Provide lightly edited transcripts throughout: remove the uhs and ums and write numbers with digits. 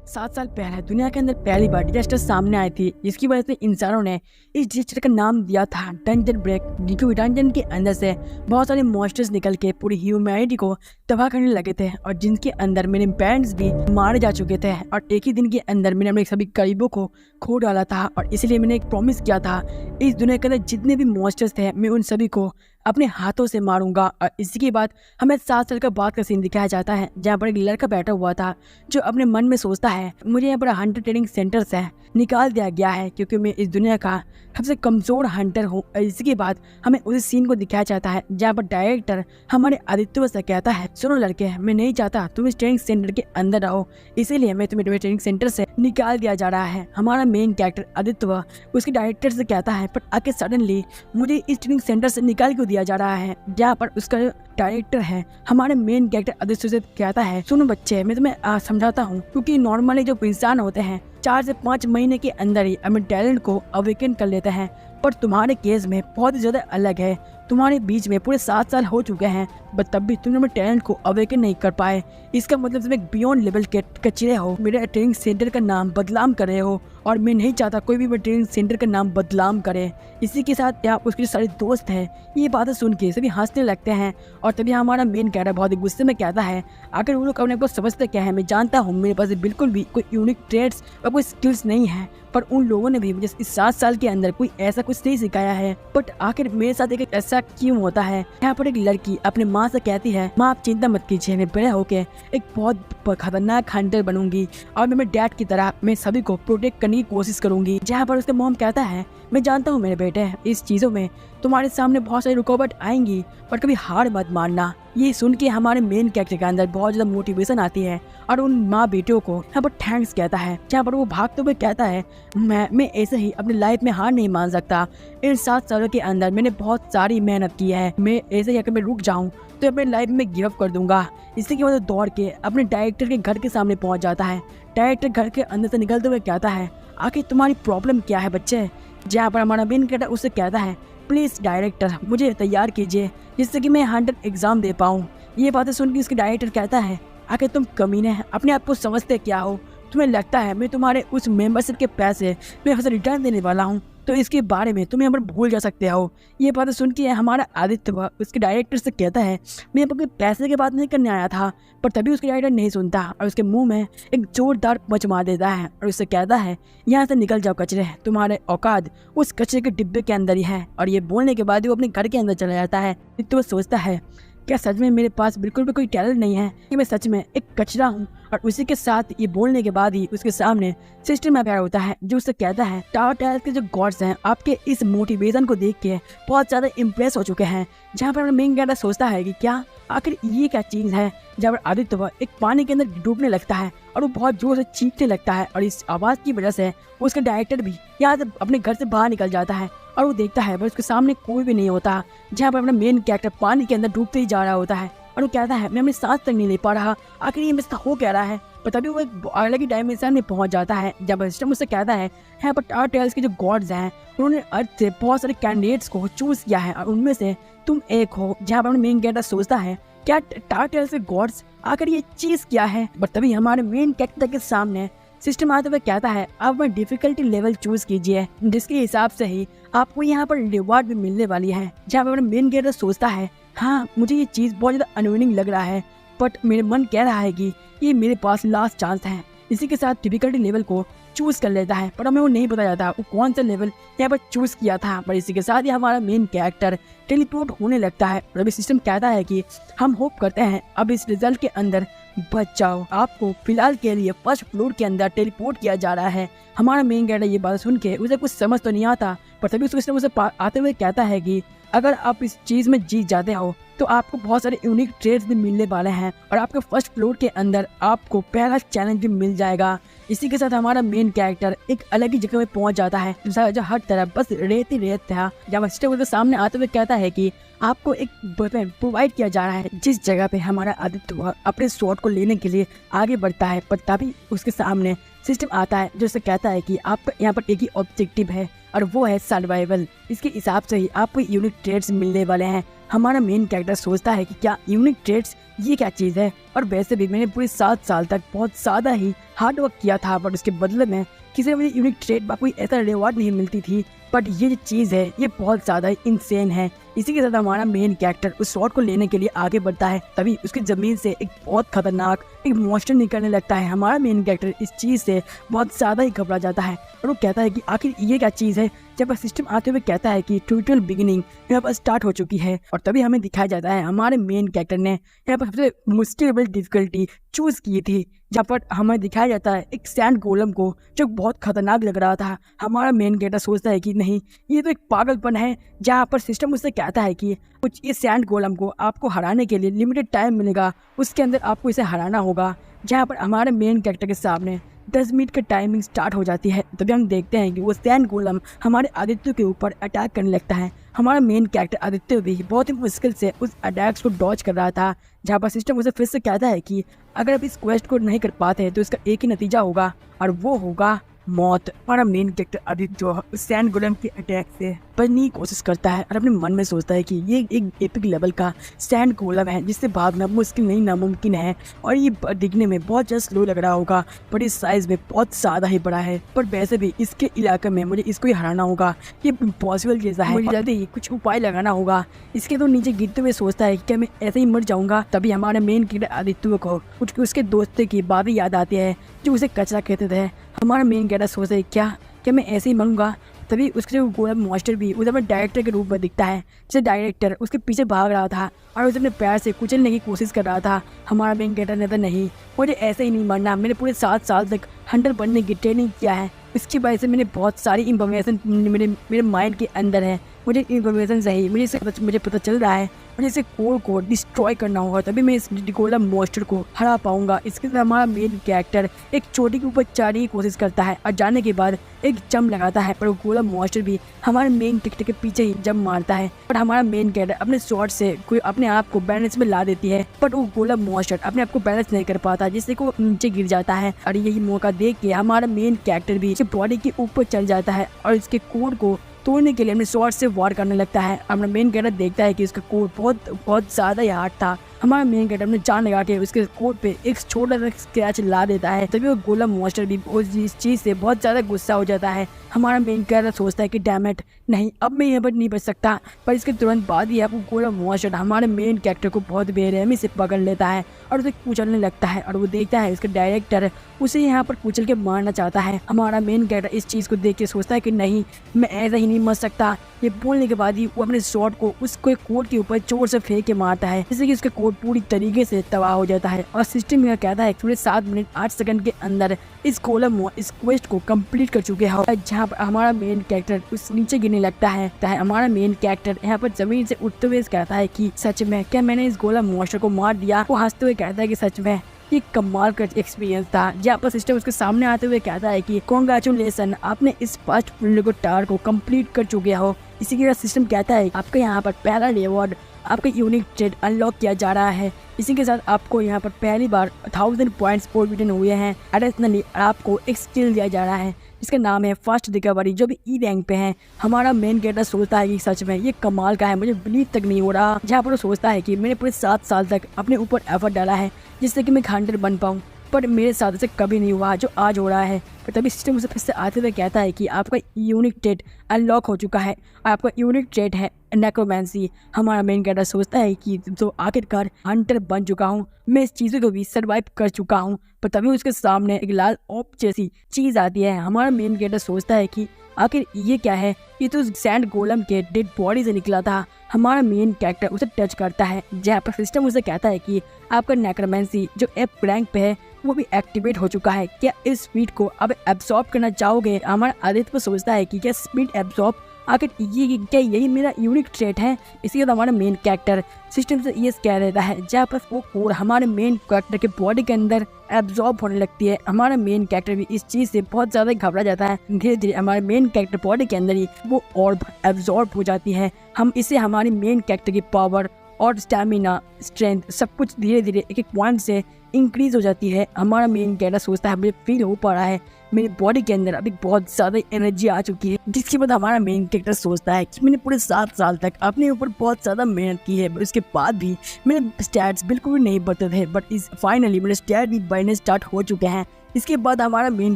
7 साल पहले दुनिया के अंदर पहली बार डिजास्टर सामने आई थी, जिसकी वजह से इंसानों ने इस डिजास्टर का नाम दिया था डंजन ब्रेक। क्योंकि डंजन के अंदर से बहुत सारे मॉन्स्टर्स निकल के पूरी ह्यूमैनिटी को तबाह करने लगे थे और जिनके अंदर मेरे पेरेंट्स भी मारे जा चुके थे और एक ही दिन के अंदर मैंने अपने सभी करीबों को खो डाला था। और इसलिए मैंने एक प्रॉमिस किया था, इस दुनिया के अंदर जितने भी मॉन्स्टर्स थे मैं उन सभी को अपने हाथों से मारूंगा। और इसी के बाद हमें 7 साल का बाद का सीन दिखाया जाता है, जहाँ पर एक लड़का बैठा हुआ था जो अपने मन में सोचता है मुझे यहाँ पर हंटर ट्रेनिंग सेंटर से निकाल दिया गया है क्योंकि मैं इस दुनिया का सबसे कमजोर हंटर हूँ। और इसी के बाद हमें उस सीन को दिखाया जाता है जहाँ पर डायरेक्टर हमारे आदित्य से कहता है, सुनो लड़के, मैं नहीं चाहता तुम इस ट्रेनिंग सेंटर के अंदर आओ, इसीलिए मैं तुम्हें ट्रेनिंग सेंटर से निकाल दिया जा रहा है। हमारा मेन कैरेक्टर आदित्य उसके डायरेक्टर से कहता है, पर आके सडनली मुझे इस ट्रेनिंग सेंटर से निकाल क्यों दिया जा रहा है, जहाँ पर उसका डायरेक्टर है हमारे मेन कैरेक्टर आदित्य से कहता है, सुनो बच्चे, मैं तुम्हें समझाता हूँ, क्योंकि नॉर्मली जो इंसान होते हैं 4 से 5 महीने के अंदर ही अपने टैलेंट को अवेकन कर लेते हैं, पर तुम्हारे केस में बहुत ही ज्यादा अलग है। तुम्हारे बीच में पूरे 7 साल हो चुके हैं बट तब भी तुम अपने टैलेंट को अवेकन नहीं कर पाए। इसका मतलब तुम एक बियॉन्ड लेवल के कचरे हो, मेरे ट्रेनिंग सेंटर का नाम बदनाम कर रहे हो और मैं नहीं चाहता कोई भी मेरे ट्रेनिंग सेंटर का नाम बदनाम करे। इसी के साथ यहाँ उसके सारे दोस्त हैं, ये बातें सुन के सभी हंसने लगते हैं और तभी हमारा मेन कैरेक्टर बहुत ही गुस्से में कहता है, आखिर वो लोग अपने को समझते क्या है, मैं जानता हूँ मेरे पास बिल्कुल भी कोई यूनिक ट्रेड्स और कोई स्किल्स नहीं है, पर उन लोगों ने भी मुझे इस 7 साल के अंदर कोई ऐसा कुछ नहीं सिखाया है। बट आखिर मेरे साथ एक ऐसा क्यों होता है। यहाँ पर एक लड़की अपने माँ से कहती है, माँ आप चिंता मत कीजिए, मैं बड़े होके एक बहुत खतरनाक हंटर बनूंगी और मैं डैड की तरह मैं सभी को प्रोटेक्ट करने की कोशिश करूंगी। जहाँ पर उसका मॉम कहता है, मैं जानता हूँ मेरे बेटे, इस चीजों में तुम्हारे सामने बहुत सारी रुकावट आएंगी पर कभी हार मत मानना। ये सुन के हमारे मेन कैरेक्टर के अंदर बहुत ज्यादा मोटिवेशन आती है और उन माँ बेटियों को यहाँ पर थैंक्स कहता है, जहाँ पर वो भागते हुए कहता है, मैं ऐसे ही अपनी लाइफ में हार नहीं मान सकता। इन 7 सालों के अंदर मैंने बहुत सारी मेहनत की है, मैं ऐसे ही अगर मैं रुक जाऊँ तो अपने लाइफ में गिव अप कर दूंगा। इसी की वजह दौड़ के अपने डायरेक्टर के घर के सामने पहुंच जाता है। डायरेक्टर घर के अंदर से निकलते हुए कहता है, आखिर तुम्हारी प्रॉब्लम क्या है बच्चे। जहाँ पर हमारा मेन कैरेक्टर उससे कहता है, प्लीज डायरेक्टर मुझे तैयार कीजिए जिससे कि मैं 100 एग्जाम दे पाऊँ। ये बातें सुन के उसके डायरेक्टर कहता है, आखिर तुम कमीने हैं, अपने आप को समझते क्या हो, तुम्हें लगता है मैं तुम्हारे उस मेंबरशिप के पैसे मैं रिटर्न देने वाला हूँ, तो इसके बारे में तुम्हें यहाँ पर भूल जा सकते हो। ये बातें सुन के हमारा आदित्य उसके डायरेक्टर से कहता है, मैं यहाँ पर पैसे की बात नहीं करने आया था, पर तभी उसके डायरेक्टर नहीं सुनता और उसके मुंह में एक जोरदार पंच मार देता है और उससे कहता है, यहाँ से निकल जाओ कचरे, तुम्हारे औकात उस कचरे के डिब्बे के अंदर ही है। और ये बोलने के बाद वो अपने घर के अंदर चला जाता है। तो वो सोचता है, क्या सच में मेरे पास बिल्कुल भी कोई टैलेंट नहीं है कि मैं सच में एक कचरा हूँ। और उसी के साथ ये बोलने के बाद ही उसके सामने सिस्टम अपेयर होता है जो उससे कहता है, टावर टैलेंट के जो गॉड्स हैं आपके इस मोटिवेशन को देख के बहुत ज़्यादा इम्प्रेस हो चुके हैं। जहाँ पर मेन कैरेक्टर सोचता है कि क्या आखिर ये क्या चीज़ है। जहाँ पर आदित्य एक पानी के अंदर डूबने लगता है और वो बहुत जोर से चीखने लगता है और इस आवाज़ की वजह से उसका डायरेक्टर भी यहाँ से अपने घर से बाहर निकल जाता है और वो देखता है पर उसके सामने कोई भी नहीं होता। जहाँ पर अपना मेन कैरेक्टर पानी के अंदर डूबते ही जा रहा होता है और वो कहता है, मैं अपनी सांस तक नहीं ले पा रहा, आखिर ये मिस्टर हो क्या रहा है। पर तभी वो एक अलग ही डायमेंशन में पहुंच जाता है। जब सिस्टम उससे कहता है, यहाँ पर टावर टेल्स के जो गॉड्स हैं उन्होंने अर्थ से बहुत सारे कैंडिडेट्स को चूज किया है और उनमें से तुम एक हो। जहाँ पर मेन कैरेक्टर सोचता है, क्या टावर टेल्स के गॉड्स आखिर ये चीज क्या है। बट तभी हमारे मेन कैरेक्टर के सामने सिस्टम आते हुए कहता है, आप डिफिकल्टी लेवल चूज कीजिए जिसके हिसाब से ही आपको यहाँ पर रिवार्ड भी मिलने वाली है। जहाँ पर मेन कैरेक्टर सोचता है, हाँ मुझे ये चीज़ बहुत ज़्यादा अनविनिंग लग रहा है, बट मेरे मन कह रहा है कि ये मेरे पास लास्ट चांस है। इसी के साथ डिफिकल्टी लेवल को चूज कर लेता है, पर हमें वो नहीं बताया जाता वो कौन सा लेवल यहाँ पर चूज किया था। पर इसी के साथ ही हमारा मेन कैरेक्टर टेलीपोर्ट होने लगता है और अभी सिस्टम कहता है कि हम होप करते हैं अब इस रिजल्ट के अंदर बच जाओ, आपको फिलहाल के लिए 1st फ्लोर के अंदर टेलीपोर्ट किया जा रहा है। हमारा मेन कैरेक्टर ये बात सुन के उसे कुछ समझ तो नहीं आता, पर तभी सिस्टम उसे आते हुए कहता है कि अगर आप इस चीज़ में जीत जाते हो तो आपको बहुत सारे यूनिक ट्रेड्स भी मिलने वाले हैं और आपके 1st फ्लोर के अंदर आपको पहला चैलेंज भी मिल जाएगा। इसी के साथ हमारा मेन कैरेक्टर एक अलग ही जगह में पहुंच जाता है जो हर तरफ बस रेत ही रेत था। जब सिस्टम उसके सामने आते हुए कहता है कि आपको एक वेपन प्रोवाइड किया जा रहा है जिस जगह पे हमारा आदित्य अपने शॉट को लेने के लिए आगे बढ़ता है। पर तभी उसके सामने सिस्टम आता है जो उसे कहता है कि आपका यहाँ पर एक ही ऑब्जेक्टिव है, और वो है सर्वाइवल। इसके हिसाब से ही आपको यूनिक ट्रेड्स मिलने वाले हैं। हमारा मेन कैरेक्टर सोचता है कि क्या यूनिक ट्रेड्स ये क्या चीज़ है। और वैसे भी मैंने पूरे 7 साल तक बहुत ज़्यादा ही हार्ड वर्क किया था, बट उसके बदले में किसी ने मुझे यूनिक ट्रेड कोई ऐसा रिवॉर्ड नहीं मिलती थी। बट ये जो चीज़ है ये बहुत ज़्यादा इंसेन है। इसी के साथ हमारा मेन कैरेक्टर उस शॉट को लेने के लिए आगे बढ़ता है, तभी उसकी ज़मीन से एक बहुत खतरनाक एक मॉन्स्टर निकलने लगता है। हमारा मेन कैरेक्टर इस चीज़ से बहुत ज़्यादा ही घबरा जाता है और वो कहता है कि आखिर ये क्या चीज़ है। जब सिस्टम आते हुए कहता है कि ट्यूटोरियल बिगिनिंग यहाँ पर स्टार्ट हो चुकी है, और तभी हमें दिखाया जाता है हमारे मेन कैरेक्टर ने यहाँ पर सबसे मुश्किल डिफिकल्टी चूज़ की थी, जहाँ पर हमें दिखाया जाता है एक सैंड गोलम को जो बहुत खतरनाक लग रहा था। हमारा मेन कैरेक्टर सोचता है कि नहीं, ये तो एक पागलपन है, जहाँ पर सिस्टम उससे कहता है कि कुछ इस सैंड गोलम को आपको हराने के लिए लिमिटेड टाइम मिलेगा, उसके अंदर आपको इसे हराना होगा। जहाँ पर हमारे मेन कैरेक्टर के सामने 10 मिनट की टाइमिंग स्टार्ट हो जाती है, तभी हम देखते हैं कि वो सैंड गोलम हमारे आदित्य के ऊपर अटैक करने लगता है। हमारा मेन कैरेक्टर आदित्य भी बहुत ही मुश्किल से उस अटैक्स को डॉज कर रहा था, जहाँ पर सिस्टम उसे फिर से कहता है कि अगर आप इस क्वेस्ट को नहीं कर पाते तो इसका एक ही नतीजा होगा, और वो होगा मौत। हमारा मेन कैरेक्टर आदित्य सैंड गोलम के अटैक से बचने की कोशिश करता है और अपने मन में सोचता है कि ये एक एपिक लेवल का सैंड गोलम है जिससे भागना मुश्किल नहीं नामुमकिन है, और ये दिखने में बहुत ज़्यादा स्लो लग रहा होगा, पर इस साइज में बहुत ज़्यादा ही बड़ा है। पर वैसे भी इसके इलाके में मुझे इसको ही हराना होगा, ये इम्पॉसिबल जैसा है, मुझे जल्दी कुछ उपाय लगाना होगा। इसके तो नीचे गिरते हुए सोचता है कि क्या मैं ऐसे ही मर जाऊंगा। तभी हमारे मेन कैरेक्टर आदित्य को कुछ उसके दोस्तों की बातें याद आती है जो उसे कचरा कहते थे। हमारा मेन कैरेक्टर सोचता है क्या मैं ऐसे ही मरूंगा। तभी उसके जो गोलम मॉन्स्टर भी उसे अपने डायरेक्टर के रूप में दिखता है, जैसे डायरेक्टर उसके पीछे भाग रहा था और उसे अपने पैर से कुचलने की कोशिश कर रहा था। हमारा मेन कैरेक्टर ने तो नहीं, मुझे ऐसे ही नहीं मरना, मैंने पूरे 7 साल तक हंटर बनने की ट्रेनिंग किया है, इसकी वजह से मैंने बहुत सारी इंफॉर्मेशन मेरे माइंड के अंदर है, मुझे इंफॉर्मेशन चाहिए, मुझे पता चल रहा है मुझे इसे कोर को डिस्ट्रॉय करना होगा, तभी मैं इस गोलम मॉन्स्टर को हरा पाऊंगा। इसके साथ हमारा मेन कैरेक्टर एक चोटी के ऊपर चढ़ने की कोशिश करता है और जाने के बाद एक जंप लगाता है, पर वो गोलम मॉन्स्टर भी हमारे मेन कैरेक्टर के पीछे ही जंप मारता है। पर हमारा मेन कैरेक्टर अपने शॉट से कोई अपने आप को बैलेंस में ला देती है, बट वो गोलम मॉन्स्टर अपने आप को बैलेंस नहीं कर पाता, जिससे वो नीचे गिर जाता है। और यही मौका देख के हमारा मेन कैरेक्टर भी बॉडी के ऊपर चल जाता है और इसके कोर को तोड़ने के लिए अपने शॉट से वार करने लगता है। अपना मेन कैरेक्टर देखता है कि उसका कोर बहुत ज़्यादा ही हार्ड था। हमारा मेन कैरेक्टर अपने जान लगा के उसके कोट पे एक छोटा सा स्क्रैच ला देता है, तभी वो गोलम मॉन्स्टर भी इस चीज़ से बहुत ज़्यादा गुस्सा हो जाता है। हमारा मेन कैरेक्टर सोचता है कि डैमेट नहीं, अब मैं यहाँ पर नहीं बच सकता, पर इसके तुरंत बाद ही वो गोलम मॉन्स्टर हमारे मेन कैरेक्टर को बहुत बेरहमी से पकड़ लेता है और उसे कुचलने लगता है। और वो देखता है उसका डायरेक्टर उसे यहाँ पर कुचल के मारना चाहता है। हमारा मेन कैरेक्टर इस चीज़ को देख के सोचता है कि नहीं, मैं ऐसा ही नहीं मर सकता। ये बोलने के बाद ही वो अपने शॉट को उसको कोट के ऊपर जोर से फेंक के मारता है, जिससे कि उसका कोट पूरी तरीके से तबाह हो जाता है। और सिस्टम यह कहता है पूरे 7 मिनट 8 सेकंड के अंदर इस क्वेस्ट को कंप्लीट कर चुके हैं, जहाँ पर हमारा मेन कैरेक्टर उस नीचे गिरने लगता है। हमारा मेन कैरेक्टर यहाँ पर जमीन से उठते हुए कहता है कि सच में क्या मैंने इस गोलम मॉन्स्टर को मार दिया। वो हंसते हुए कहता है कि सच में ये कमाल का एक्सपीरियंस था। जहाँ पर सिस्टम उसके सामने आते हुए कहता है कि कॉन्ग्रेचुलेसन, आपने इस फर्स्ट फील्ड टावर को कंप्लीट कर चुके हो। इसी के बाद सिस्टम कहता है आपका यहाँ पर पहला रिवॉर्ड आपका यूनिक ट्रेड अनलॉक किया जा रहा है। इसी के साथ आपको यहाँ पर पहली बार 1000 पॉइंट्स फोरबिडन हुए हैं। एडिशनली आपको एक स्किल दिया जा रहा है जिसका नाम है फास्ट रिकवरी, जो भी ई रैंक पे है। हमारा मेन कैरेक्टर सोचता है कि सच में ये कमाल का है, मुझे बिलीव तक नहीं हो रहा। जहाँ पर वो सोचता है कि मैंने पूरे 7 साल तक अपने ऊपर एफर्ट डाला है जिससे कि मैं हंटर बन पाऊँ, पर मेरे साथ ऐसे कभी नहीं हुआ जो आज हो रहा है। पर तभी सिस्टम उसे फिर से आते हुए कहता है कि आपका यूनिक ट्रेड अनलॉक हो चुका है, आपका यूनिक ट्रेड है नेक्रोमेंसी। हमारा मेन कैरेक्टर सोचता है कि तो आखिरकार हंटर बन चुका हूँ, मैं इस चीज़ों को भी सर्वाइव कर चुका हूँ। पर तभी उसके सामने एक लाल ऑप जैसी चीज़ आती है। हमारा मेन कैरेक्टर सोचता है कि आखिर ये क्या है, ये तो सैंड गोलम के डेड बॉडी से निकला था। हमारा मेन कैरेक्टर उसे टच करता है, जहाँ पर सिस्टम उसे कहता है कि आपका नेक्रोमेंसी जो एप रैंक पे है वो भी एक्टिवेट हो चुका है, क्या इस स्पीड को अब एब्सॉर्ब करना चाहोगे। हमारा आदित्य सोचता है कि क्या स्पीड एब्सॉर्ब, आखिर ये क्या यही मेरा यूनिक ट्रेट है। इसी के हमारा मेन कैरेक्टर सिस्टम से ये कह देता है, जहाँ पर वो कोर हमारे मेन कैरेक्टर के बॉडी के अंदर एब्जॉर्ब होने लगती है। हमारा मेन कैरेक्टर भी इस चीज़ से बहुत ज़्यादा घबरा जाता है। धीरे धीरे हमारे मेन कैरेक्टर बॉडी के अंदर ही वो और एब्जॉर्ब हो जाती है। हम इसे हमारी मेन कैरेक्टर की पावर और स्टैमिना, स्ट्रेंथ सब कुछ धीरे धीरे एक एक पॉइंट से इंक्रीज हो जाती है। हमारा मेन कैरेक्टर सोचता है मुझे फील हो पा रहा है मेरी बॉडी के अंदर अभी बहुत ज्यादा एनर्जी आ चुकी है, जिसके बाद हमारा मेन कैरेक्टर सोचता है कि मैंने पूरे 7 साल तक अपने ऊपर बहुत ज्यादा मेहनत की है, उसके बाद भी मेरे स्टैट्स बिल्कुल भी नहीं बढ़ते थे, बट इस फाइनली मेरे स्टैट भी बढ़ने स्टार्ट हो चुके हैं। इसके बाद हमारा मेन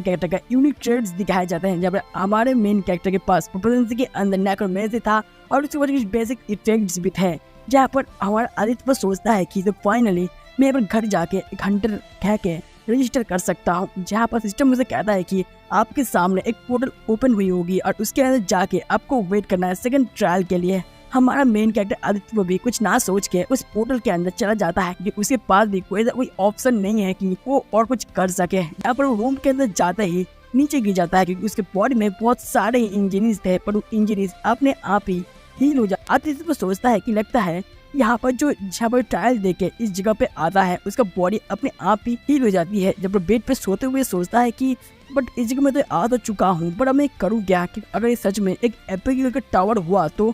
कैरेक्टर का यूनिक ट्रेड्स दिखाए जाते हैं, जब हमारे मेन कैरेक्टर के पास प्रोपेंसी के अंदर नेक्रोमेंसी था और उसके बाद कुछ बेसिक इफेक्ट्स भी थे, जहाँ पर हमारा आदित्य पर सोचता है कि तो फाइनली मैं अपने घर जाके एक हंटर कह के रजिस्टर कर सकता हूँ, जहाँ पर सिस्टम मुझे कहता है कि आपके सामने एक पोर्टल ओपन हुई होगी और उसके अंदर जाके आपको वेट करना है सेकंड ट्रायल के लिए। हमारा मेन कैरेक्टर आदित्य भी कुछ ना सोच के उस पोर्टल के अंदर चला जाता है कि उसके पास भी कोई ऑप्शन नहीं है कि वो और कुछ कर सके। यहाँ पर रूम के अंदर जाते ही नीचे गिर जाता है क्योंकि उसके बॉडी में बहुत सारे इंजरीज थे, पर वो इंजरीज अपने आप ही हील हो जाता है। आदित्य तो सोचता है कि लगता है यहाँ पर ट्रायल देके इस जगह पे आता है उसका बॉडी अपने आप ही हील हो जाती है। जब वो बेड पे सोते हुए सोचता है कि बट इस जगह में तो आ तो चुका हूँ, पर अब मैं करूँ क्या कि अगर ये सच में एक एपिक टावर हुआ तो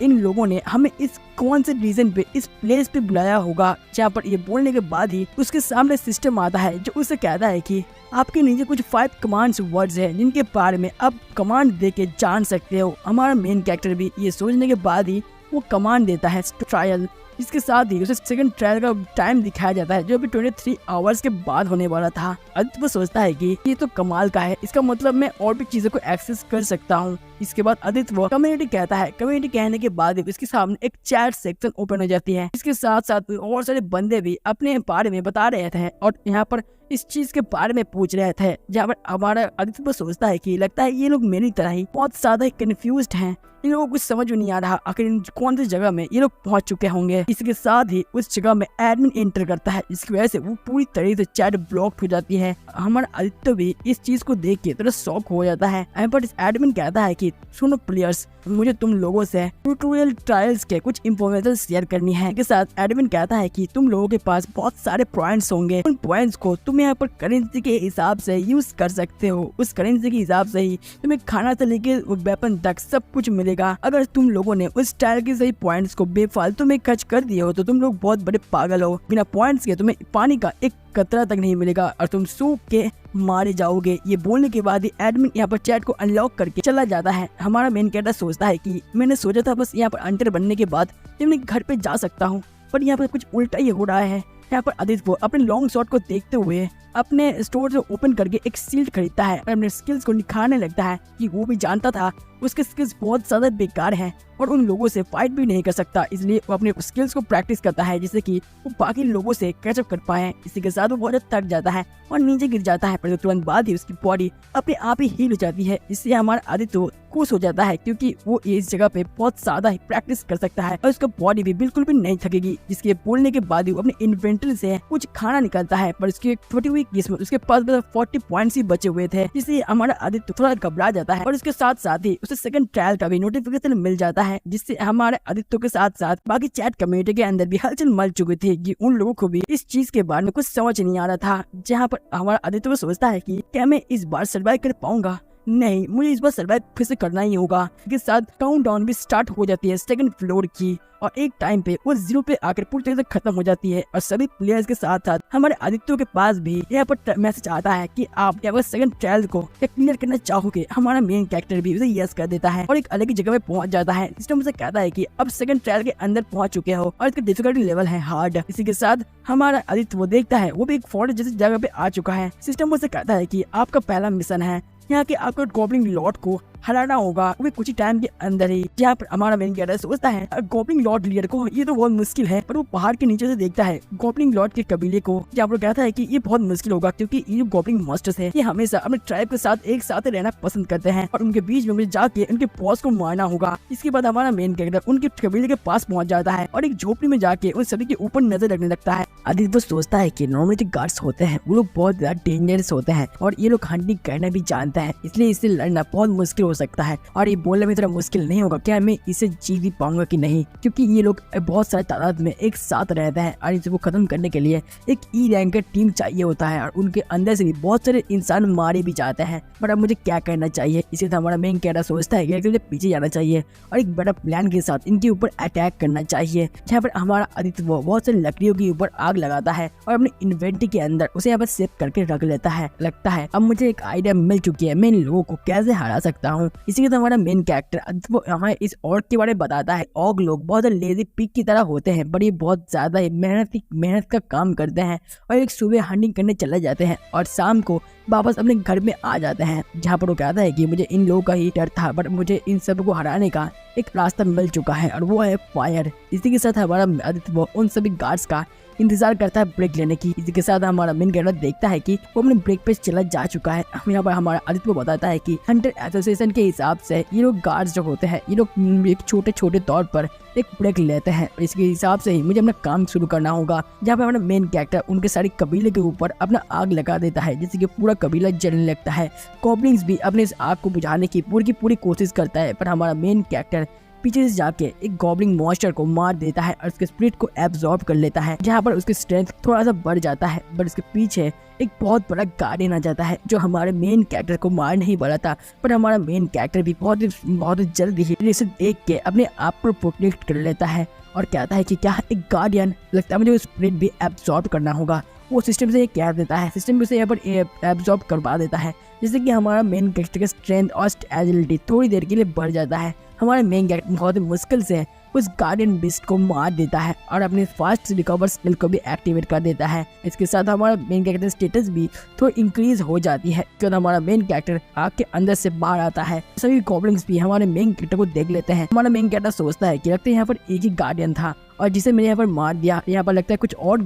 इन लोगों ने हमें इस कौन से रीजन पे इस प्लेस पे बुलाया होगा। जहाँ पर ये बोलने के बाद ही उसके सामने सिस्टम आता है जो उसे कहता है कि आपके नीचे कुछ 5 कमांड्स वर्ड्स हैं जिनके बारे में आप कमांड दे के जान सकते हो। हमारा मेन कैरेक्टर भी ये सोचने के बाद ही वो कमांड देता है ट्रायल, इसके साथ ही उसे सेकंड ट्रायल का टाइम दिखाया जाता है जो अभी 23 आवर्स के बाद होने वाला था। आदित्य सोचता है कि ये तो कमाल का है, इसका मतलब मैं और भी चीजों को एक्सेस कर सकता हूँ। इसके बाद आदित्य कम्युनिटी कहता है, कम्युनिटी कहने के बाद इसके सामने एक चैट सेक्शन ओपन हो जाती है। इसके साथ साथ और सारे बंदे भी अपने बारे में बता रहे थे और यहाँ पर इस चीज के बारे में पूछ रहे थे, जहाँ पर हमारा आदित्य सोचता है कि लगता है ये लोग मेरी तरह ही बहुत ज्यादा कंफ्यूज्ड हैं, इन लोगों को कुछ समझ में नहीं आ रहा आखिर कौन सी जगह में ये लोग पहुंच चुके होंगे। इसके साथ ही उस जगह में एडमिन एंटर करता है, जिसकी वजह से वो पूरी तरह से चैट ब्लॉक हो जाती है। हमारा आदित्य भी इस चीज को देख के थोड़ा शॉक हो जाता है। पर इस एडमिन कहता है कि सुनो प्लेयर्स, मुझे तुम लोगों से ट्यूटोरियल ट्रायल्स के कुछ इंफॉर्मेशन शेयर करनी है। के साथ एडमिन कहता है कि तुम लोगों के पास बहुत सारे पॉइंट्स होंगे, उन पॉइंट्स को तुम यहाँ पर करेंसी के हिसाब से यूज कर सकते हो। उस करेंसी के हिसाब से ही तुम्हें खाना से लेके वेपन तक सब कुछ मिलेगा। अगर तुम लोगों ने उस स्टाइल के सही पॉइंट्स को बेफालतू में खर्च कर दिए हो तो तुम लोग बहुत बड़े पागल हो। बिना पॉइंट्स के तुम्हें पानी का एक कतरा तक नहीं मिलेगा और तुम सूख के मारे जाओगे। ये बोलने के बाद ही एडमिन यहाँ पर चैट को अनलॉक करके चला जाता है। हमारा मेन कैरेक्टर सोचता है कि मैंने सोचा था बस यहाँ पर अंटर बनने के बाद मैं घर पे जा सकता हूँ, पर यहाँ पर कुछ उल्टा ही हो रहा है। यहाँ पर आदित्य अपने लॉन्ग शॉट को देखते हुए अपने स्टोर से ओपन करके एक शील्ड खरीदता है और अपने स्किल्स को निखारने लगता है कि वो भी जानता था उसके स्किल्स बहुत ज्यादा बेकार हैं और उन लोगों से फाइट भी नहीं कर सकता, इसलिए वो अपने स्किल्स को प्रैक्टिस करता है जिससे कि वो बाकी लोगों से कैचअप कर पाए। इसी के साथ वो बहुत थक जाता है और नीचे गिर जाता है, पर तुरंत बाद ही उसकी बॉडी अपने आप ही हील हो जाती है। इससे हमारा आदित्य खुश हो जाता है क्योंकि वो इस जगह पे बहुत ज्यादा ही प्रैक्टिस कर सकता है और उसका बॉडी भी बिल्कुल भी नहीं थकेगी। जिसके बोलने के बाद ही वो अपने इन्वेंटरी से कुछ खाना निकालता है, पर उसकी छोटी हुई किस्मत उसके पास 40 पॉइंट्स ही बचे हुए थे, जिससे हमारा आदित्य थोड़ा घबरा जाता है और उसके साथ साथ ही उसे सेकंड ट्रायल का भी नोटिफिकेशन मिल जाता है, जिससे हमारे आदित्य के साथ साथ बाकी चैट कम्युनिटी के अंदर भी हलचल मच चुकी थी कि उन लोगों को भी इस चीज के बारे में कुछ समझ नहीं आ रहा था। जहाँ पर हमारा आदित्य सोचता है कि क्या मैं इस बार सर्वाइव कर पाऊंगा, नहीं मुझे इस बार सर्वाइव फिर से करना ही होगा। इसके साथ काउंटडाउन भी स्टार्ट हो जाती है सेकंड फ्लोर की और एक टाइम पे वो 0 पे आकर पूरी तरह से खत्म हो जाती है और सभी प्लेयर्स के साथ साथ हमारे आदित्य के पास भी यहाँ पर मैसेज आता है कि आप यहाँ पर सेकंड ट्रायल को क्लियर करना चाहोगे। हमारा मेन कैरेक्टर भी उसे यस कर देता है और एक अलग ही जगह पे पहुंच जाता है। सिस्टम उसे कहता है कि अब सेकंड ट्रायल के अंदर पहुंच चुके हो और इसका डिफिकल्टी लेवल है हार्ड। इसी के साथ हमारा आदित्य वो देखता है वो भी एक फोर्ट जैसी जगह पे आ चुका है। सिस्टम उसे कहता है कि आपका पहला मिशन है यहाँ के आपको गॉब्लिन लॉर्ड को हराना होगा, वो कुछ ही टाइम के अंदर ही। जहाँ पर हमारा मेन कैरेक्टर सोचता है गॉब्लिन लॉर्ड लीडर को ये तो बहुत मुश्किल है, पर वो पहाड़ के नीचे से देखता है गॉब्लिन लॉर्ड के कबीले को, जहाँ पर कहता है कि ये बहुत मुश्किल होगा क्योंकि ये गॉब्लिन मास्टर्स है ये हमेशा अपने ट्राइब के साथ एक साथ रहना पसंद करते हैं और उनके बीच में मुझे जाके उनके बॉस को मारना होगा। इसके बाद हमारा मेन कैरेक्टर उनके कबीले के पास पहुंच जाता है और एक झोपड़ी में जाके उन सभी के ऊपर नजर रखने लगता है। आदित्य सोचता है कि नॉर्मली गार्ड्स होते हैं वो लोग बहुत ज्यादा डेंजरस होते हैं और ये लोग हंटिंग करना भी जानते हैं, इसलिए इससे लड़ना बहुत मुश्किल हो सकता है और ये बोलने में थोड़ा मुश्किल नहीं होगा क्या मैं इसे जीत भी पाऊंगा कि नहीं, क्योंकि ये लोग बहुत सारे तादाद में एक साथ रहते हैं और इसे खत्म करने के लिए एक ई रैंक का टीम चाहिए होता है और उनके अंदर से भी बहुत सारे इंसान मारे भी जाते हैं। पर अब मुझे क्या करना चाहिए, इसे तो हमारा मेन कैरेक्टर सोचता है कि मुझे पीछे जाना चाहिए और एक बड़ा प्लान के साथ इनके ऊपर अटैक करना चाहिए, जहाँ पर हमारा आदित्य बहुत सारी लकड़ियों के ऊपर आग लगाता है और अपने इन्वेंटरी के अंदर उसे यहाँ पर सेव करके रख लेता है। लगता है अब मुझे एक आइडिया मिल चुकी है, मैं इन लोगों को कैसे हरा सकता हूँ। इसी के साथ हमारा मेन कैरेक्टर आदित्य हमें इस ऑर्क के बारे में बताता है। ऑर्क लोग बहुत लेजी पिग की तरह होते हैं, बड़ी बहुत ज्यादा मेहनत का काम करते हैं और एक सुबह हंटिंग करने चले जाते हैं और शाम को वापस अपने घर में आ जाते हैं, जहाँ पर वो कहता है कि मुझे इन लोगों का ही डर था, बट मुझे इन सब को हराने का एक रास्ता मिल चुका है और वो है फायर। इसी के साथ हमारा आदित्य उन सभी गार्ड्स का इंतजार करता है ब्रेक लेने की। इसी के साथ हमारा मेन कैरेक्टर देखता है कि वो अपने ब्रेक पे चला जा चुका है। यहाँ पर हमारा आदित्य को बताता है कि हंटर एसोसिएशन के हिसाब से ये लोग गार्ड्स जो होते हैं ये लोग एक छोटे छोटे तौर पर एक ब्रेक लेते हैं। इसके हिसाब से ही मुझे अपना काम शुरू करना होगा, जहाँ पे हमारा मेन कैरेक्टर उनके सारे कबीले के ऊपर अपना आग लगा देता है, जिससे कि पूरा कबीला जलने लगता है। गॉब्लिन्स भी अपने इस आग को बुझाने की पूरी कोशिश करता है, पर हमारा मेन कैरेक्टर पीछे से जाके एक गॉब्लिन मॉन्स्टर को मार देता है और उसके स्पिरिट को एब्जॉर्ब कर लेता है, जहाँ पर उसकी स्ट्रेंथ थोड़ा सा बढ़ जाता है। बट उसके पीछे एक बहुत बड़ा गार्डियन आ जाता है जो हमारे मेन कैरेक्टर को मार नहीं वाला था, पर हमारा मेन कैरेक्टर भी बहुत जल्दी ही इसे देख के अपने आप को प्रोटेक्ट कर लेता है और कहता है कि क्या एक गार्डियन, लगता है मुझे उस स्पिरिट भी एब्जॉर्ब करना होगा। वो सिस्टम से ये कह देता है, सिस्टम भी उसे यहाँ पर एब्जॉर्ब करवा देता है, जिससे कि हमारा मेन कैरेक्टर का स्ट्रेंथ और एजिलिटी थोड़ी देर के लिए बढ़ जाता है। हमारा मेन कैरेक्टर बहुत ही मुश्किल से उस गार्डियन बीस्ट को मार देता है और अपने फास्ट रिकवर स्किल को भी एक्टिवेट कर देता है। इसके साथ हमारा मेन कैरेक्टर स्टेटस भी थोड़ी इंक्रीज हो जाती है, क्योंकि हमारा मेन कैरेक्टर आग के अंदर से बाहर आता है। सभी गॉब्लिन्स भी हमारे मेन कैरेक्टर को देख लेते हैं। हमारा मेन कैरेक्टर सोचता है कि लगता है यहाँ पर एक ही गार्डियन था और जिसे मैंने यहाँ पर मार दिया, यहाँ पर लगता है कुछ और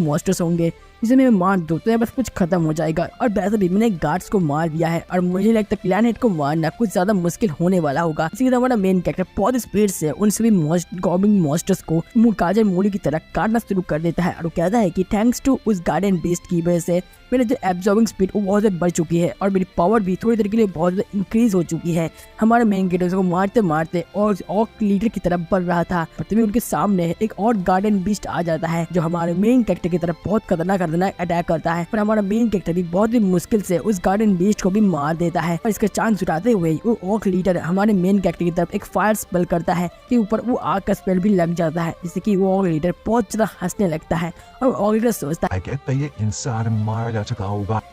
मॉन्स्टर्स होंगे जिसे मैं मार दूं तो बस कुछ खत्म हो जाएगा। और वैसे भी मैंने गार्ड्स को मार दिया है और मुझे लगता है प्लैनेट को मारना कुछ ज्यादा मुश्किल होने वाला होगा। इसी तरह हमारा मेन कैरेक्टर बहुत स्पीड से उन सभी गॉब्लिन मॉन्स्टर्स को काजल मूली की तरह काटना शुरू कर देता है और वो कहता है कि थैंक्स टू उस गार्डियन बीस्ट की वजह से मेरी जो एब्जॉर्बिंग स्पीड वो बहुत ज़्यादा बढ़ चुकी है और मेरी पावर भी थोड़ी देर के लिए बहुत ज़्यादा इंक्रीज हो चुकी है। हमारे मेन कैरेक्टर को मारते मारते और लीडर की तरफ बढ़ रहा था, तभी उनके सामने एक और गार्डियन बीस्ट आ जाता है जो हमारे मेन कैरेक्टर की तरफ बहुत खतरनाक अटैक करता है। पर हमारा मेन कैरेक्टर भी बहुत ही मुश्किल से उस गार्डियन बीस्ट को भी मार देता है और इसका चांस उठाते हुए वो ऑर्क लीडर हमारे मेन कैरेक्टर की तरफ एक फायर स्पेल करता है कि ऊपर वो आग का स्पेल भी लग जाता है, जिससे कि वो ऑर्क लीडर बहुत ज्यादा हंसने लगता है और ऑर्क लीडर सोचता है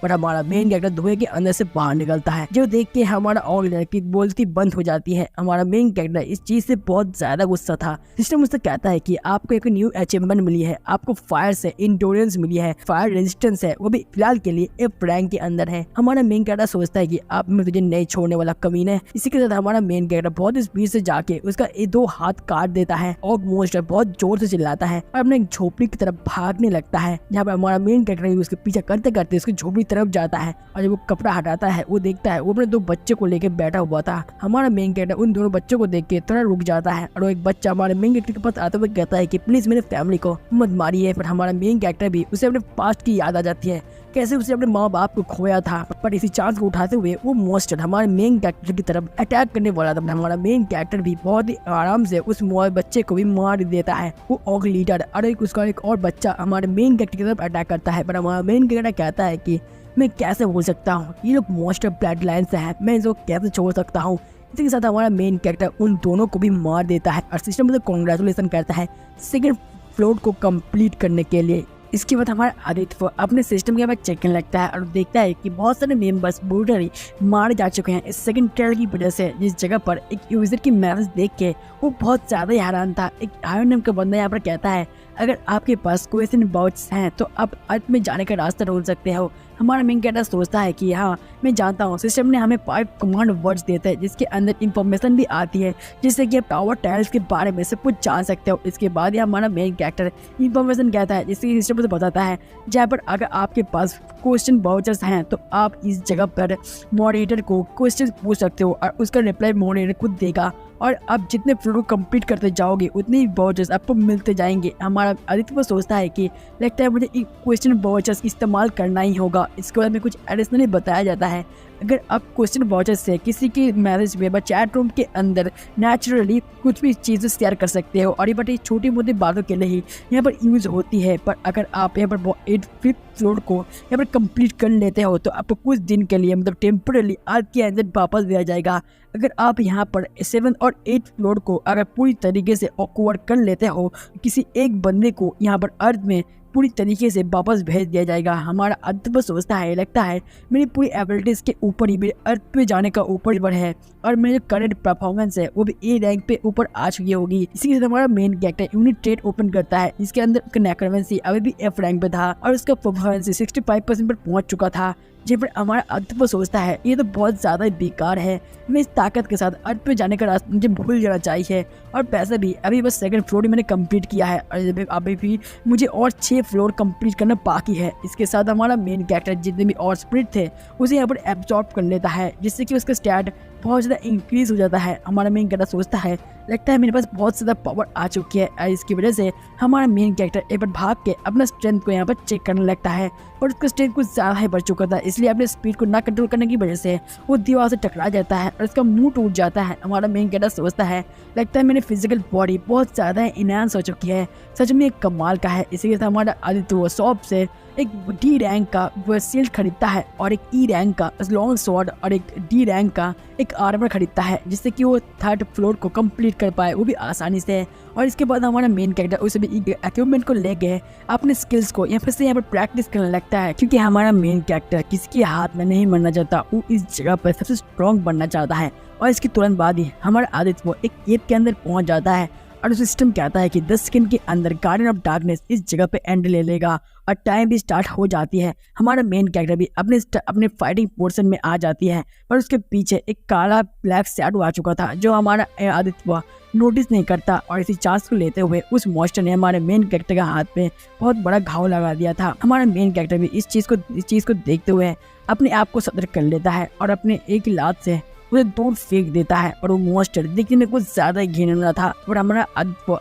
पर हमारा मेन कैरेक्टर धुएं के अंदर से बाहर निकलता है, जो देख के हमारा ऑर्क लीडर की बोलती बंद हो जाती है। हमारा मेन कैरेक्टर इस चीज से बहुत ज्यादा गुस्सा था। सिस्टम मुझसे कहता है कि आपको एक न्यू अचीवमेंट मिली है, आपको फायर से इंडोरेंस मिली है, फायर रेजिस्टेंस है, वो भी फिलहाल के लिए एक रैंक के अंदर है। हमारा मेन कैरेक्टर सोचता है कि आप में तुझे नहीं छोड़ने वाला कमीना है। इसी के साथ हमारा मेन कैरेक्टर बहुत स्पीड से जाके उसका दो हाथ काट देता है और मॉन्स्टर बहुत जोर से चिल्लाता है और अपने झोपड़ी की तरफ भागने लगता है, जहाँ पर हमारा मेन कैरेक्टर उसके पीछे करते करते उसकी झोपड़ी तरफ जाता है और जब वो कपड़ा हटाता है वो देखता है वो अपने दो बच्चे को लेकर बैठा हुआ था। हमारा मेन कैरेक्टर उन दोनों बच्चों को देख के थोड़ा रुक जाता है और वो एक बच्चा हमारे मेन कैरेक्टर के पास आते हुए कहता है कि प्लीज मेरे फैमिली को मत मारिए। पर हमारा मेन कैरेक्टर भी उसे अपने पास्ट की याद आ जाती है, कैसे उसे अपने माँ बाप को खोया था। पर इसी चांस को उठाते हुए वो मॉन्स्टर हमारे मेन कैरेक्टर की तरफ अटैक करने वाला था। हमारा मेन कैरेक्टर भी बहुत ही आराम से उस बच्चे को भी मार देता है। वो ऑर्क लीडर और उसका एक और बच्चा हमारे मेन कैरेक्टर की तरफ अटैक करता है, पर हमारा मेन कैरेक्टर कहता है कि मैं कैसे भूल सकता हूँ, ये लोग मॉन्स्टर ब्लड लाइन से है, मैं इसको कैसे छोड़ सकता हूँ। इसी के साथ हमारा मेन कैरेक्टर उन दोनों को भी मार देता है और सिस्टम में कॉन्ग्रेचुलेसन करता है सेकंड फ्लोर को कंप्लीट करने के लिए। इसके बाद हमारा आदित्य अपने सिस्टम के बाद चेक करने लगता है और देखता है कि बहुत सारे मेंबर्स ब्रूटली मारे जा चुके हैं इस सेकंड ट्रायल की वजह से। जिस जगह पर एक यूजर की मैसेज देख के वो बहुत ज़्यादा हैरान था। एक आयरन नाम का बंदा यहाँ पर कहता है अगर आपके पास क्वेश्चन बॉट्स हैं तो आप अर्थ में जाने का रास्ता ढूंढ सकते हो। हमारा मेन कैरेक्टर सोचता है कि हाँ मैं जानता हूँ, सिस्टम ने हमें 5 कमांड वर्ड्स देते हैं जिसके अंदर इंफॉर्मेशन भी आती है जिससे कि आप टावर टाइल्स के बारे में सब कुछ जान सकते हो। इसके बाद ही हमारा मेन कैरेक्टर इंफॉर्मेशन कहता है जिससे सिस्टम से बताता है जहाँ पर अगर आपके पास क्वेश्चन वाउचर्स हैं तो आप इस जगह पर मॉडरेटर को क्वेश्चन पूछ सकते हो और उसका रिप्लाई मॉडरेटर खुद देगा और आप जितने फ्लोर को कंप्लीट करते जाओगे उतने ही वाउचर्स आपको मिलते जाएंगे। हमारा आदित्य को सोचता है कि लगता है मुझे क्वेश्चन वाउचर्स इस्तेमाल करना ही होगा। इसके बाद में कुछ एडिशनली बताया जाता है अगर आप क्वेश्चन वाचर से किसी के मैसेज में या चैट रूम के अंदर नेचुरली कुछ भी चीज़ें शेयर कर सकते हो, और ये बट ये छोटी मोटी बातों के लिए ही यहाँ पर यूज़ होती है। पर अगर आप यहाँ पर 8th फ्लोर को यहाँ पर कंप्लीट कर लेते हो तो आपको कुछ दिन के लिए मतलब टेम्परली अर्थ के अंदर वापस दिया जाएगा। अगर आप यहाँ पर 7 और 8 फ्लोर को अगर पूरी तरीके से ऑकवर कर लेते हो, किसी एक बंदे को यहाँ पर अर्थ में पूरी तरीके से वापस भेज दिया जाएगा। हमारा अंत सोचता है, लगता है मेरी पूरी एबिलिटीज़ के ऊपर ही मेरे अर्थ पे जाने का ऊपर है, और मेरे जो करंट परफॉर्मेंस है वो भी A रैंक पे ऊपर आ चुकी होगी। इसी के साथ हमारा main character unit trade open करता है, इसके अंदर नेक्रोमेंसी अभी भी F रैंक पे था और उसका परफॉर्मेंस 65% पर पहुंच चुका था। जब हमारा अर्थ पर सोचता है ये तो बहुत ज़्यादा बेकार है, मैं इस ताकत के साथ अर्थ पे जाने का रास्ता मुझे भूल जाना चाहिए, और पैसे भी अभी बस 2nd फ्लोर ही मैंने कंप्लीट किया है और अभी भी मुझे और 6 फ्लोर कंप्लीट करना बाकी है। इसके साथ हमारा मेन कैरेक्टर जितने भी और स्पिरिट थे उसे यहाँ पर एब्जॉर्ब कर लेता है, जिससे कि उसका स्टैट बहुत ज़्यादा इंक्रीज हो जाता है। हमारा मेन कैरेक्टर सोचता है, लगता है मेरे पास बहुत ज़्यादा पावर आ चुकी है, और इसकी वजह से हमारा मेन कैरेक्टर एक बार भाग के अपना स्ट्रेंथ को यहाँ पर चेक करने लगता है, और उसका स्ट्रेंथ कुछ ज़्यादा ही बढ़ चुका था, इसलिए अपने स्पीड को ना कंट्रोल करने की वजह से वो दीवार से टकरा जाता है और उसका मुंह टूट जाता है। हमारा मेन कैरेक्टर सोचता है, लगता है मेरी फिजिकल बॉडी बहुत ज़्यादा इनहांस हो चुकी है, सच में एक कमाल का है। इसी के साथ हमारा आदित्य शॉप से एक D रैंक का शील्ड खरीदता है और एक E रैंक का लॉन्ग स्वॉर्ड और एक D रैंक का एक आर्मर खरीदता है, जिससे कि वो 3rd फ्लोर को कंप्लीट कर पाए, वो भी आसानी से। और इसके बाद हमारा मेन कैरेक्टर उस सभी इक्विपमेंट को लेके अपने स्किल्स को यहाँ पर प्रैक्टिस करने लगता है, क्योंकि हमारा मेन कैरेक्टर किसी के हाथ में नहीं मरना चाहता, वो इस जगह पर सबसे स्ट्रॉन्ग बनना चाहता है। और इसके तुरंत बाद ही हमारा आदित्य वो एक केव के अंदर पहुंच जाता है, और सिस्टम कहता है कि 10 सेकंड के अंदर गार्डन ऑफ डार्कनेस इस जगह पे एंड ले लेगा, और टाइम भी स्टार्ट हो जाती है। हमारा मेन कैरेक्टर भी अपने फाइटिंग पोर्शन में आ जाती है, पर उसके पीछे एक काला ब्लैक शैडो आ चुका था, जो हमारा आदित्य नोटिस नहीं करता, और इसी चांस को लेते हुए उस मॉन्स्टर ने हमारे मेन कैरेक्टर के हाथ पे बहुत बड़ा घाव लगा दिया था। हमारा मेन कैरेक्टर भी इस चीज़ को देखते हुए अपने आप को सतर्क कर लेता है और अपने एक लात से उसे दूर फेंक देता है, और वो मॉन्स्टर देखने में कुछ ज्यादा घिनौना था। और हमारा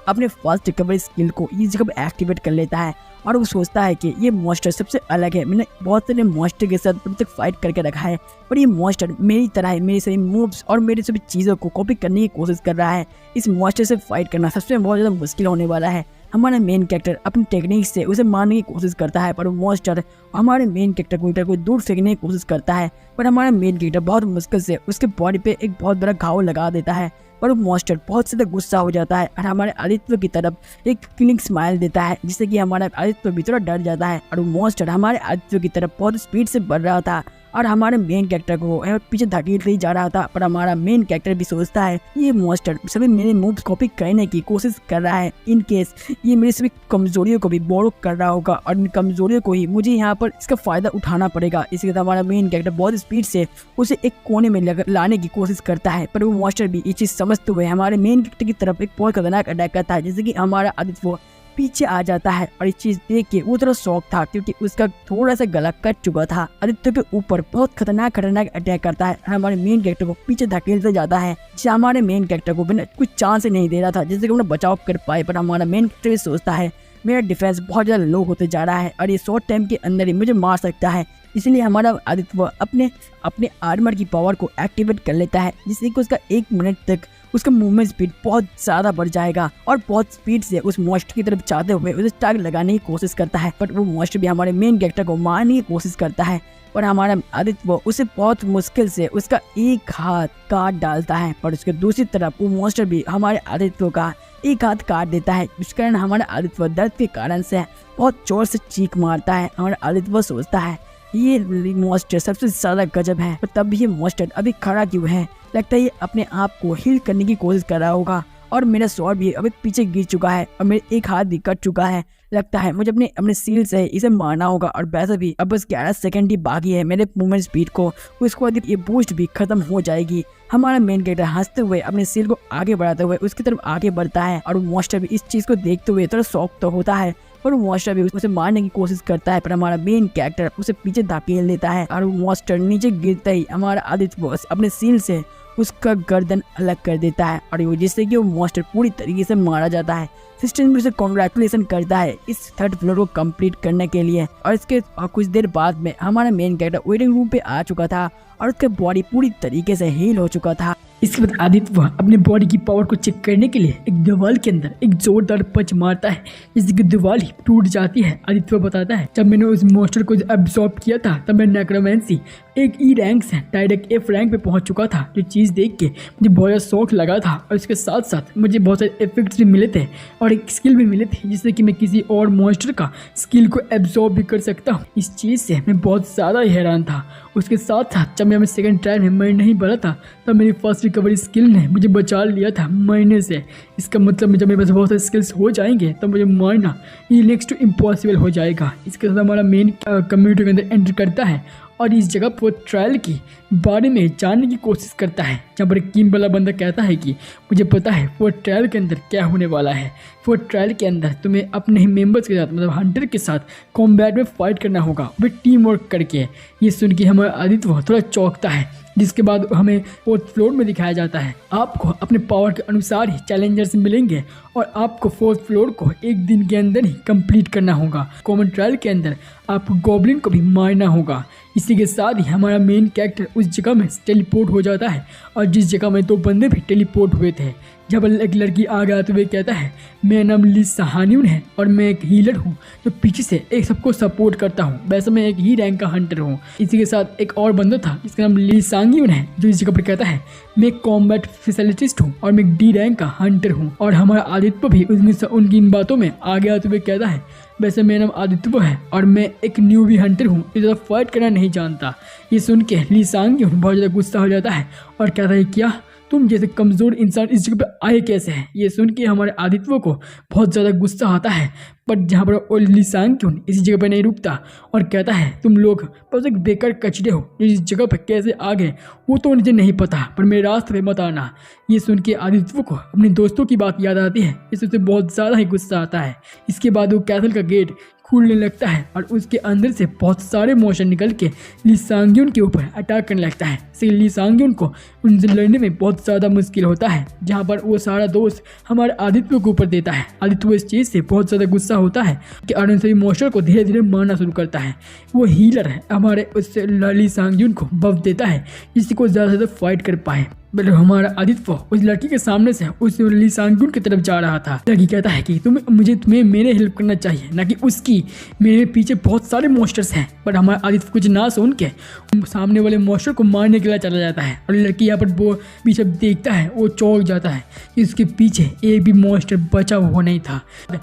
अपने फास्ट रिकवरी स्किल को इस जगह पर एक्टिवेट कर लेता है, और वो सोचता है कि ये मॉन्स्टर सबसे अलग है, मैंने बहुत सारे मॉन्स्टर के साथ अब तक फाइट करके रखा है, पर ये मॉन्स्टर मेरी तरह है, मेरी सभी मूव्स और मेरी सभी चीज़ों को कॉपी करने की कोशिश कर रहा है। इस मॉन्स्टर से फाइट करना सबसे बहुत ज़्यादा मुश्किल होने वाला है। हमारा मेन कैरेक्टर अपनी टेक्निक से उसे मारने की कोशिश करता है, पर वो मॉन्स्टर हमारे मेन कैरेक्टर को दूर फेंकने की कोशिश करता है, पर हमारा मेन कैरेक्टर बहुत मुश्किल से उसके बॉडी पे एक बहुत बड़ा घाव लगा देता है, पर वो मॉन्स्टर बहुत ज़्यादा गुस्सा हो जाता है और हमारे आदित्य की तरफ एक किलिंग स्माइल देता है, जिससे कि हमारा आदित्य भी थोड़ा डर जाता है, और वो मॉन्स्टर हमारे आदित्य की तरफ बहुत स्पीड से बढ़ रहा था और हमारे मेन कैरेक्टर को पीछे धकेलते ही जा रहा था। पर हमारा मेन कैरेक्टर भी सोचता है ये मॉन्स्टर सभी मेरे मूव्स कॉपी करने की कोशिश कर रहा है, इन केस ये मेरी सभी कमजोरियों को भी बोरो कर रहा होगा, और इन कमजोरियों को ही मुझे यहाँ पर इसका फायदा उठाना पड़ेगा। इसके साथ हमारा मेन कैरेक्टर बहुत स्पीड से उसे एक कोने में लाने की कोशिश करता है, पर वो मॉन्स्टर भी ये चीज़ समझते हुए हमारे मेन कैरेक्टर की तरफ एक बहुत खतरनाक अटैक करता है, जैसे कि हमारा आदित्य पीछे आ जाता है। और इस चीज देख के वो थोड़ा शौक था, क्योंकि उसका थोड़ा सा गला कट चुका था। आदित्य के ऊपर बहुत खतरनाक अटैक करता है और हमारे मेन कैरेक्टर को पीछे धकेलते जाता है, जिसे हमारे मेन कैरेक्टर को बिना कुछ चांस ही नहीं दे रहा था, जिससे कि उन्हें बचाव कर पाए। पर हमारा मेन कैरेक्टर सोचता है मेरा डिफेंस बहुत ज़्यादा लो होते जा रहा है और ये शॉर्ट टाइम के अंदर ही मुझे मार सकता है, इसलिए हमारा आदित्य अपने आर्मर की पावर को एक्टिवेट कर लेता है, जिससे कि उसका 1 मिनट तक उसका मूवमेंट स्पीड बहुत ज़्यादा बढ़ जाएगा और बहुत स्पीड से उस मॉन्स्टर की तरफ जाते हुए उसे टारगेट लगाने की कोशिश करता है। पर वो मॉन्स्टर भी हमारे मेन कैरेक्टर को मारने की कोशिश करता है, पर हमारा आदित्य उसे बहुत मुश्किल से उसका एक हाथ काट डालता है। पर उसके दूसरी तरफ वो मॉन्स्टर भी हमारे आदित्य का एक हाथ काट देता है, जिस कारण हमारा आदित्य दर्द के कारण से बहुत जोर से चीख मारता है। हमारा आदित्य सोचता है ये मॉन्स्टर सबसे ज्यादा गजब है, पर तब भी ये मॉन्स्टर अभी खड़ा क्यों है? लगता है ये अपने आप को हील करने की कोशिश कर रहा होगा और मेरा स्वॉर्ड भी अभी पीछे गिर चुका है और मेरे एक हाथ भी कट चुका है। लगता है मुझे अपने सील से इसे मारना होगा और वैसे भी अब बस 11 सेकंड ही बाकी है मेरे मूवमेंट स्पीड को, उसके बाद ये बूस्ट भी खत्म हो जाएगी। हमारा मेन कैरेक्टर हंसते हुए अपने सील को आगे बढ़ाते हुए उसकी तरफ आगे बढ़ता है और मॉन्स्टर भी इस चीज को देखते हुए थोड़ा शौक तो होता है और मॉन्स्टर भी उसे मारने की कोशिश करता है, पर हमारा मेन कैरेक्टर उसे पीछे धकेल देता है और मॉन्स्टर नीचे गिरते ही हमारा आदित्य अपने सील से उसका गर्दन अलग कर देता है और जिससे कि वो मॉन्स्टर पूरी तरीके से मारा जाता है। असिस्टेंट भी उसे कॉन्ग्रेचुलेसन करता है इस 3rd फ्लोर को कंप्लीट करने के लिए। और इसके कुछ देर बाद में हमारा मेन कैरेक्टर वेटिंग रूम पे आ चुका था और उसका बॉडी पूरी तरीके से हील हो चुका था। इसके बाद आदित्य अपने बॉडी की पावर को चेक करने के लिए एक दीवार के अंदर एक जोरदार पंच मारता है, जिसकी दीवार ही टूट जाती है। आदित्य बताता है, जब मैंने उस मॉन्स्टर को एब्जॉर्ब किया था तब मैं नेक्रोमेंसी एक ई रैंक से डायरेक्ट F रैंक पे पहुंच चुका था। जो चीज़ देख के मुझे बहुत ज़्यादा शौक लगा था और इसके साथ साथ मुझे बहुत सारे इफेक्ट्स भी मिले थे और एक स्किल भी मिले थे, जिससे कि मैं किसी और मॉन्स्टर का स्किल को एब्जॉर्ब भी कर सकता हूँ। इस चीज़ से मैं बहुत ज़्यादा हैरान था। उसके साथ साथ जब मैं सेकंड ट्रायल में मर नहीं पड़ा था तब मेरी फर्स्ट रिकवरी स्किल ने मुझे बचा लिया था मरने से। इसका मतलब जब मेरे पास बहुत सारे स्किल्स हो जाएंगे तो मुझे मारना ये नेक्स्ट टू इम्पॉसिबल हो जाएगा। इसके साथ हमारा मेन कम्युनिटी के अंदर एंटर करता है और इस जगह पर ट्रायल के बारे में जानने की कोशिश करता है, जहाँ पर कीम वाला बंदा कहता है कि मुझे पता है वो ट्रायल के अंदर क्या होने वाला है। वो ट्रायल के अंदर तुम्हें अपने ही मेंबर्स के साथ मतलब हंटर के साथ कॉम्बैट में फाइट करना होगा, वे टीम वर्क करके। ये सुन के हमारा आदित्य थोड़ा चौंकता है, जिसके बाद हमें 4th फ्लोर में दिखाया जाता है। आपको अपने पावर के अनुसार ही चैलेंजर्स मिलेंगे और आपको 4th फ्लोर को एक दिन के अंदर ही कंप्लीट करना होगा। कॉमन ट्रायल के अंदर आपको गॉब्लिन को भी मारना होगा। इसी के साथ ही हमारा मेन कैरेक्टर उस जगह में टेलीपोर्ट हो जाता है और जिस जगह में 2 बंदे भी टेलीपोर्ट हुए थे। जब एक लड़की आगे आते हुए कहता है, मेरा नाम ली सहान्यून है और मैं एक हीलर हूँ जो पीछे से एक सबको सपोर्ट करता हूँ। वैसे मैं एक ही रैंक का हंटर हूँ। इसी के साथ एक और बंदा था जिसका नाम ली सांग्यून है, जो इस जगह पर कहता है, मैं कॉम्बैट स्पेशलिस्ट हूँ और मैं एक D रैंक का हंटर हूँ। और हमारा आदित्य भी उनकी इन बातों में आगे आते हुए कहता है, वैसे मेरा नाम आदित्य है और मैं एक न्यूबी हंटर हूँ, इस ज़्यादा फाइट करना नहीं जानता। ये सुन के ली सांग्यून बहुत ज़्यादा गुस्सा हो जाता है और कहता है, क्या तुम जैसे कमज़ोर इंसान इस जगह पे आए कैसे हैं। ये सुन के हमारे आदित्य को बहुत ज़्यादा गुस्सा आता है, बट जहाँ पर ली सांग्यून इसी जगह पे नहीं रुकता और कहता है, तुम लोग बस एक बेकार कचरे हो, इस जगह पे कैसे आ गए वो तो मुझे नहीं पता, पर मेरे रास्ते पे मत आना। ये सुन के आदित्य को अपने दोस्तों की बात याद आती है, इससे बहुत ज़्यादा ही गुस्सा आता है। इसके बाद वो कैसल का गेट खुलने लगता है और उसके अंदर से बहुत सारे मोशन निकल के ली सांग्यून के ऊपर अटैक करने लगता है। इसलिए ली सांग्यून को उनसे लड़ने में बहुत ज़्यादा मुश्किल होता है, जहाँ पर वो सारा दोस्त हमारे आदित्य के ऊपर देता है। आदित्य इस चीज़ से बहुत ज़्यादा गुस्सा होता है कि और सभी मोशन को धीरे धीरे मारना शुरू करता है। वो हीलर है हमारे उससे ली सांग्यून को बफ देता है, जिससे को ज़्यादा से ज़्यादा फाइट कर पाए। मतलब हमारा आदित्य उस लड़की के सामने से उस ली सांग्यून की तरफ जा रहा था। लड़की कहता है कि तुम्हें मेरे हेल्प करना चाहिए, ना कि उसकी। मेरे पीछे बहुत सारे मॉन्स्टर्स हैं। पर हमारा आदित्य कुछ ना सुन के सामने वाले मॉन्स्टर को मारने के लिए चला जाता है और लड़की यहाँ पर वो पीछे देखता है, वो चौंक जाता है कि उसके पीछे एक भी मॉन्स्टर बचा हुआ नहीं था।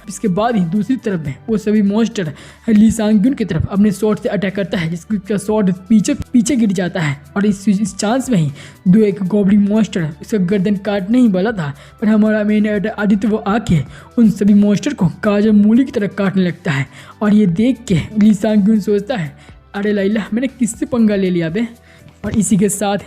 इसके बाद ही दूसरी तरफ में वो सभी मॉन्स्टर ली सांग्यून की तरफ अपने शॉट से अटैक करता है, जिसका शॉट पीछे गिर जाता है। और इस चांस में ही एक गॉब्लिन मॉन्स्टर उसका गर्दन काटने ही वाला था, पर हमारा मेन आदित्य वो आके उन सभी मॉन्स्टर को गाजर मूली की तरह काटने लगता है। और ये देख के ली सांग्यून सोचता है, अरे लाइला मैंने किससे पंगा ले लिया बे। और इसी के साथ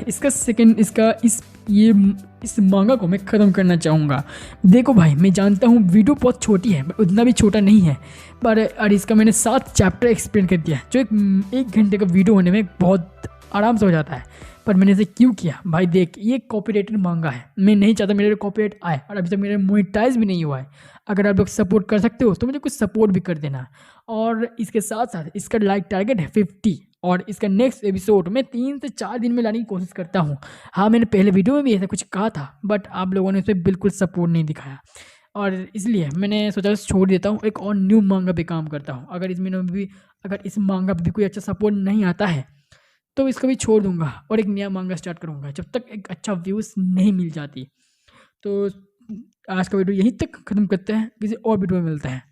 इस मांगा को मैं ख़त्म करना चाहूँगा। देखो भाई, मैं जानता हूँ वीडियो बहुत छोटी है, उतना भी छोटा नहीं है, पर इसका मैंने 7 चैप्टर एक्सप्लेन कर दिया, जो एक घंटे का वीडियो होने में बहुत आराम से हो जाता है। पर मैंने इसे क्यों किया भाई, देख ये कॉपीराइटेड मांगा है, मैं नहीं चाहता मेरे कॉपीराइट आए और अभी तक मेरे मोनेटाइज भी नहीं हुआ है। अगर आप लोग सपोर्ट कर सकते हो तो मुझे कुछ सपोर्ट भी कर देना। और इसके साथ साथ इसका लाइक टारगेट है 50 और इसका नेक्स्ट एपिसोड मैं 3 से 4 दिन में लाने की कोशिश करता हूँ। हाँ, मैंने पहले वीडियो में भी ऐसा कुछ कहा था, बट आप लोगों ने उस पर बिल्कुल सपोर्ट नहीं दिखाया और इसलिए मैंने सोचा छोड़ देता हूँ, एक और न्यू मांगा पे काम करता हूँ। अगर इस मांगा पे भी कोई अच्छा सपोर्ट नहीं आता है तो इसको भी छोड़ दूंगा और एक नया मांगा स्टार्ट करूंगा, जब तक एक अच्छा व्यूज़ नहीं मिल जाती। तो आज का वीडियो यहीं तक ख़त्म करते हैं, किसी और वीडियो में मिलते हैं।